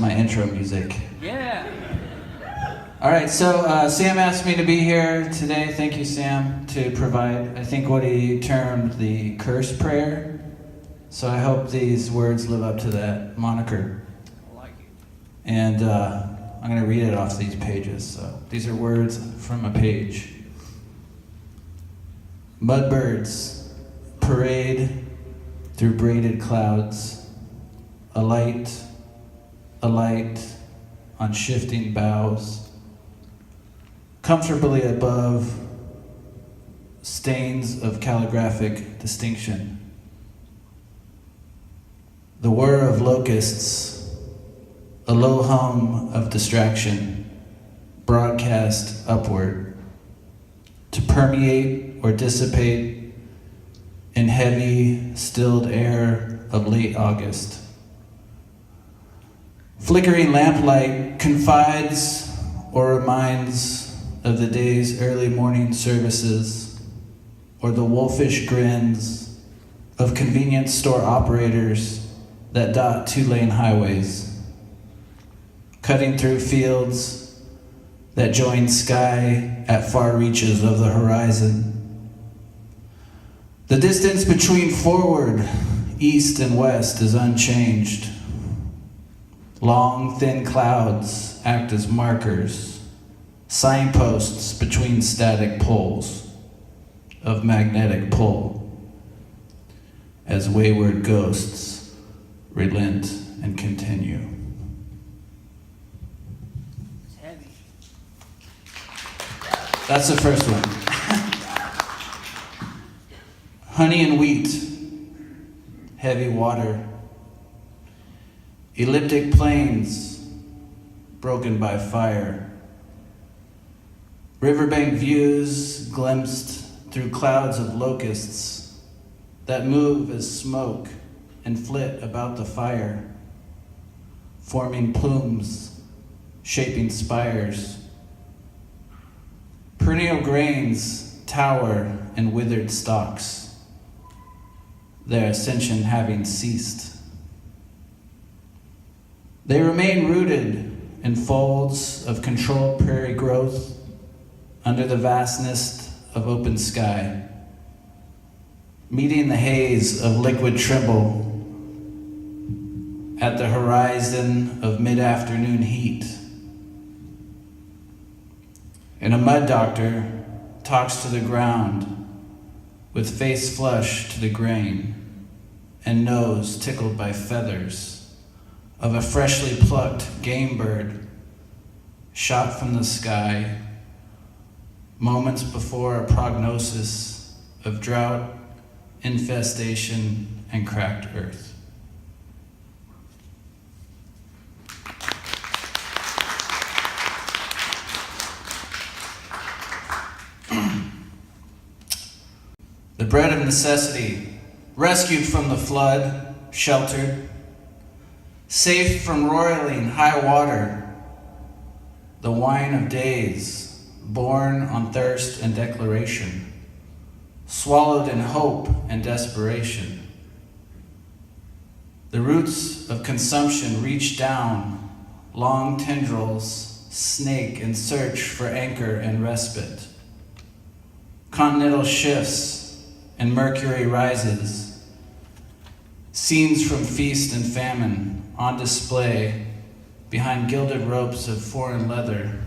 my intro music. Yeah. All right, so Sam asked me to be here today. Thank you, Sam, to provide, I think, what he termed the curse prayer. So I hope these words live up to that moniker. I like it. And I'm going to read it off these pages. So these are words from a page. Mudbirds parade through braided clouds, a light on shifting boughs, comfortably above stains of calligraphic distinction. The whir of locusts, a low hum of distraction, broadcast upward, to permeate or dissipate in heavy, stilled air of late August. Flickering lamplight confides or reminds of the day's early morning services, or the wolfish grins of convenience store operators that dot two-lane highways, cutting through fields that join sky at far reaches of the horizon. The distance between forward, east, and west is unchanged. Long, thin clouds act as markers, signposts between static poles of magnetic pull, as wayward ghosts relent and continue. It's heavy. That's the first one. Honey and wheat, heavy water, elliptic plains broken by fire, riverbank views glimpsed through clouds of locusts that move as smoke and flit about the fire, forming plumes, shaping spires. Perennial grains tower in withered stalks, their ascension having ceased. They remain rooted in folds of controlled prairie growth under the vastness of open sky, meeting the haze of liquid tremble at the horizon of mid-afternoon heat. And a mud doctor talks to the ground with face flush to the grain and nose tickled by feathers of a freshly plucked game bird shot from the sky moments before a prognosis of drought, infestation, and cracked earth. The bread of necessity, rescued from the flood, sheltered, safe from roiling high water, the wine of days, born on thirst and declaration, swallowed in hope and desperation. The roots of consumption reach down, long tendrils snake in search for anchor and respite. Continental shifts and mercury rises, scenes from feast and famine on display behind gilded ropes of foreign leather,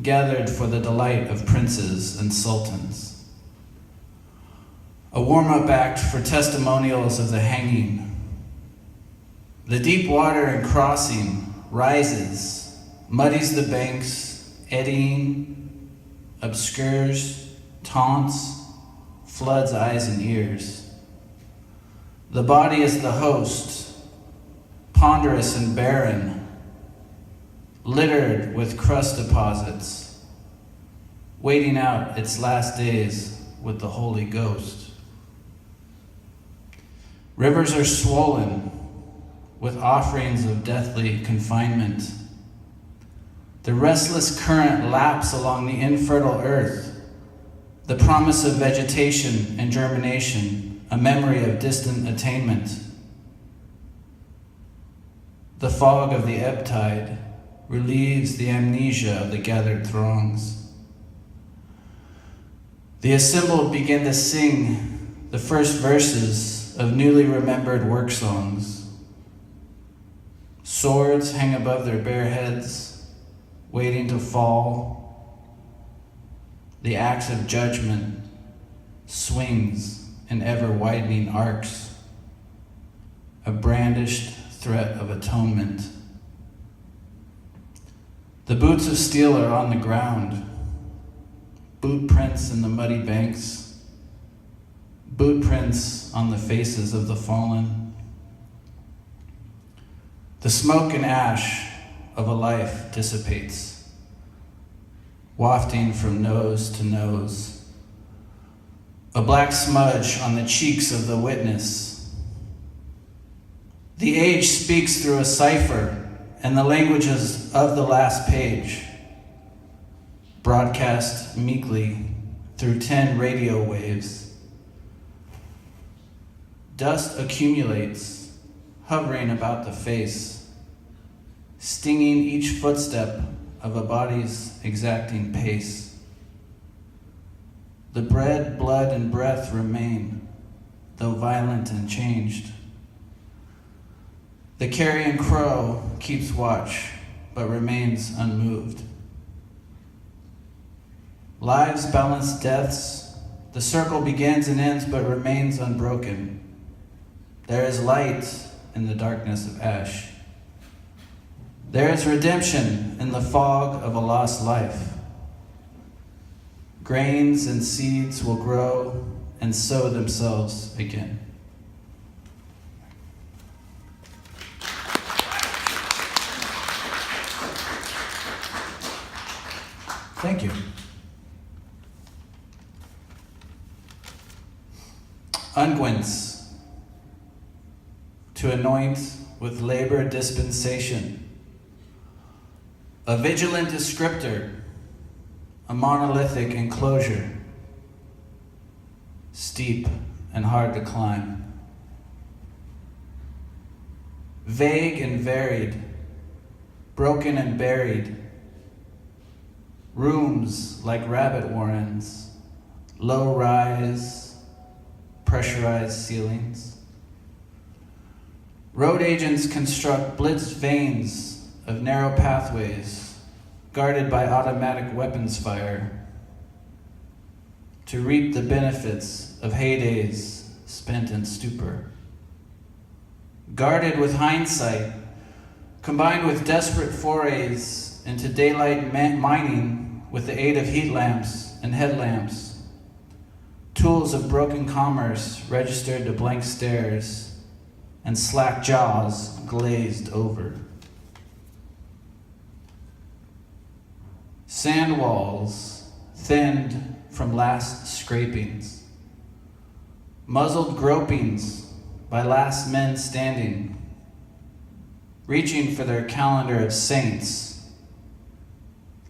gathered for the delight of princes and sultans. A warm-up act for testimonials of the hanging. The deep water and crossing rises, muddies the banks, eddying, obscures, taunts, floods eyes and ears. The body is the host, ponderous and barren, littered with crust deposits, waiting out its last days with the Holy Ghost. Rivers are swollen with offerings of deathly confinement. The restless current laps along the infertile earth, the promise of vegetation and germination, a memory of distant attainment. The fog of the ebb tide relieves the amnesia of the gathered throngs. The assembled begin to sing the first verses of newly remembered work songs. Swords hang above their bare heads, waiting to fall. The axe of judgment swings in ever-widening arcs, a brandished threat of atonement. The boots of steel are on the ground, boot prints in the muddy banks, boot prints on the faces of the fallen. The smoke and ash of a life dissipates, wafting from nose to nose. A black smudge on the cheeks of the witness. The age speaks through a cipher and the languages of the last page, broadcast meekly through 10 radio waves. Dust accumulates, hovering about the face, stinging each footstep of a body's exacting pace. The bread, blood, and breath remain, though violent and changed. The carrion crow keeps watch, but remains unmoved. Lives balance deaths. The circle begins and ends, but remains unbroken. There is light in the darkness of ash. There is redemption in the fog of a lost life. Grains and seeds will grow and sow themselves again. Thank you. Unguents, to anoint with labor dispensation. A vigilant descriptor, a monolithic enclosure, steep and hard to climb. Vague and varied, broken and buried, rooms like rabbit warrens, low rise, pressurized ceilings. Road agents construct blitzed veins of narrow pathways guarded by automatic weapons fire to reap the benefits of heydays spent in stupor. Guarded with hindsight, combined with desperate forays into daylight mining with the aid of heat lamps and headlamps, tools of broken commerce registered to blank stares and slack jaws glazed over. Sand walls thinned from last scrapings, muzzled gropings by last men standing, reaching for their calendar of saints,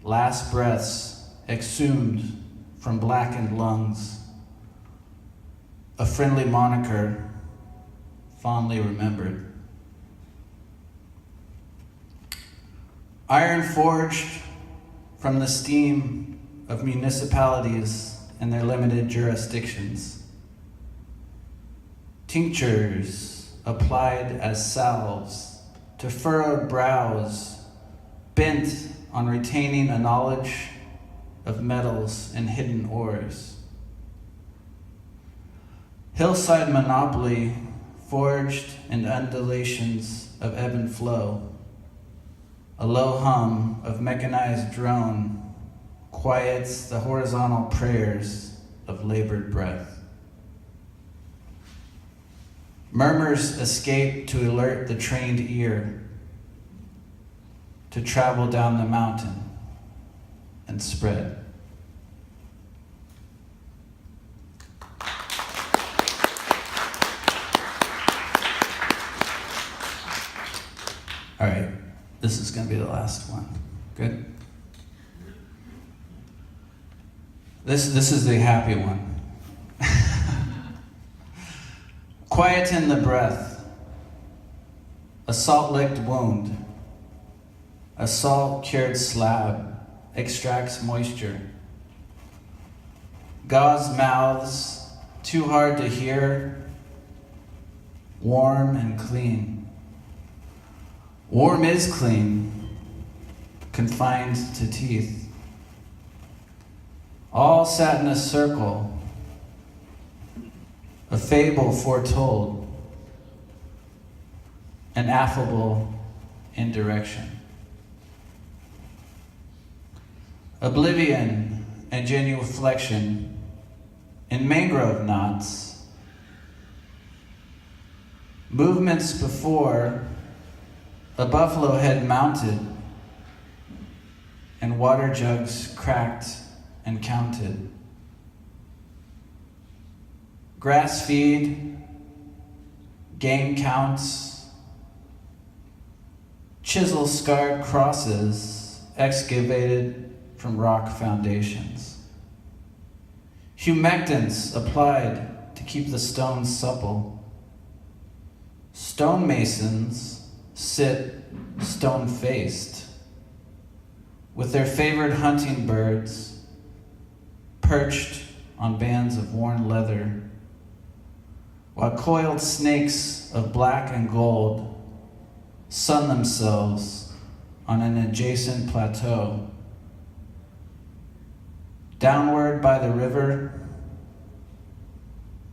last breaths exhumed from blackened lungs, a friendly moniker fondly remembered. Iron forged from the steam of municipalities and their limited jurisdictions. Tinctures applied as salves to furrowed brows, bent on retaining a knowledge of metals and hidden ores. Hillside monopoly forged in undulations of ebb and flow. A low hum of mechanized drone quiets the horizontal prayers of labored breath. Murmurs escape to alert the trained ear, to travel down the mountain and spread. All right. This is going to be the last one. Good? This is the happy one. Quieten the breath. A salt-licked wound, a salt-cured slab extracts moisture. Gauze mouths, too hard to hear, warm and clean. Warm is clean, confined to teeth. All sat in a circle, a fable foretold, an affable indirection. Oblivion and genuflection in mangrove knots. Movements before a buffalo head mounted and water jugs cracked and counted. Grass feed, game counts, chisel-scarred crosses excavated from rock foundations. Humectants applied to keep the stones supple. Stonemasons sit stone-faced, with their favored hunting birds perched on bands of worn leather, while coiled snakes of black and gold sun themselves on an adjacent plateau. Downward by the river,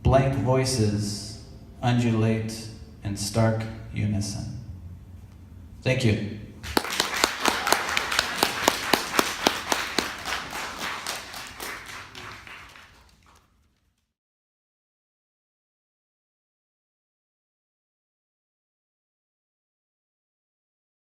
blank voices undulate in stark unison. Thank you.